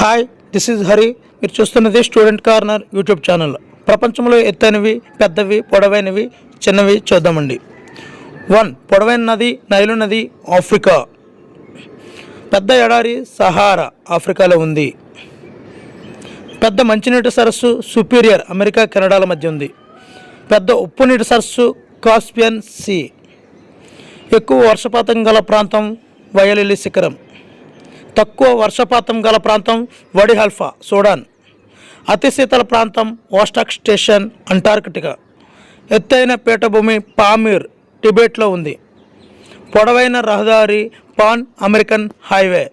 Hi, this is Hari. మీరు చూస్తున్నది student corner YouTube channel. ప్రపంచంలో ఎత్తైనవి, పెద్దవి, పొడవైనవి, చిన్నవి చూద్దామండి. 1. పొడవైన నది నైలు నది, ఆఫ్రికా. పెద్ద ఎడారి సహారా, ఆఫ్రికాలో ఉంది. పెద్ద మంచినీటి సరస్సు సుపీరియర్, అమెరికా కెనడాల మధ్య ఉంది. పెద్ద ఉప్పు నీటి సరస్సు కాస్పియన్ సీ. ఎక్కువ వర్షపాతం గల ప్రాంతం వయలిలి శిఖరం. తక్కువ వర్షపాతం గల ప్రాంతం వడి హల్ఫా, సూడాన్. అతి శీతల ప్రాంతం ఓస్టాక్ స్టేషన్, అంటార్కిటికా. ఎత్తైన పీఠభూమి పామీర్, టిబెట్లో ఉంది. పొడవైన రహదారి పాన్ అమెరికన్ హైవే.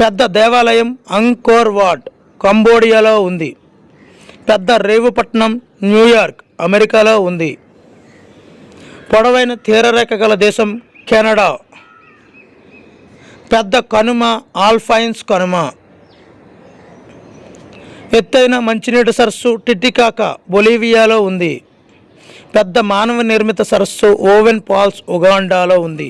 పెద్ద దేవాలయం అంకోర్ వాట్, కంబోడియాలో ఉంది. పెద్ద రేవు పట్టణం న్యూయార్క్, అమెరికాలో ఉంది. పొడవైన తీరరేఖ గల దేశం కెనడా. పెద్ద కనుమ ఆల్పైన్స్ కనుమ. ఎత్తైన మంచినీటి సరస్సు టిటికాకా, బొలీవియాలో ఉంది. పెద్ద మానవ నిర్మిత సరస్సు ఓవెన్ ఫాల్స్, ఉగాండాలో ఉంది.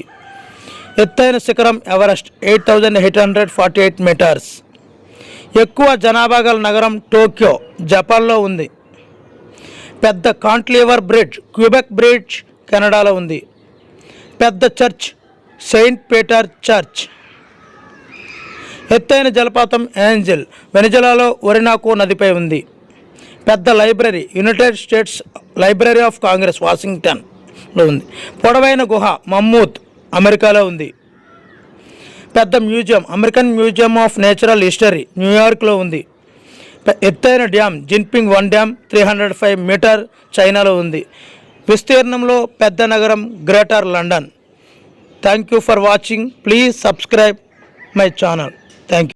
ఎత్తైన శిఖరం ఎవరెస్ట్, 8848 మీటర్స్. ఎక్కువ జనాభా గల నగరం టోక్యో, జపాన్లో ఉంది. పెద్ద కాంట్లీవర్ బ్రిడ్జ్ క్యూబెక్ బ్రిడ్జ్, కెనడాలో ఉంది. పెద్ద చర్చ్ సెయింట్ పీటర్ చర్చ్. ఎత్తైన జలపాతం ఏంజల్, వెనిజులాలో ఒరినాకో నదిపై ఉంది. పెద్ద library United states library of Congress, వాషింగ్టన్లో ఉంది. పొడవైన గుహ మమ్మూత్, అమెరికాలో ఉంది. పెద్ద museum American museum of natural history, న్యూయార్క్లో ఉంది. ఎత్తైన డ్యామ్ జిన్పింగ్ 1 డ్యామ్, 305 మీటర్, చైనాలో ఉంది. విస్తీర్ణంలో పెద్ద నగరం greater London. Thank you for watching. Please subscribe my channel. Thank you.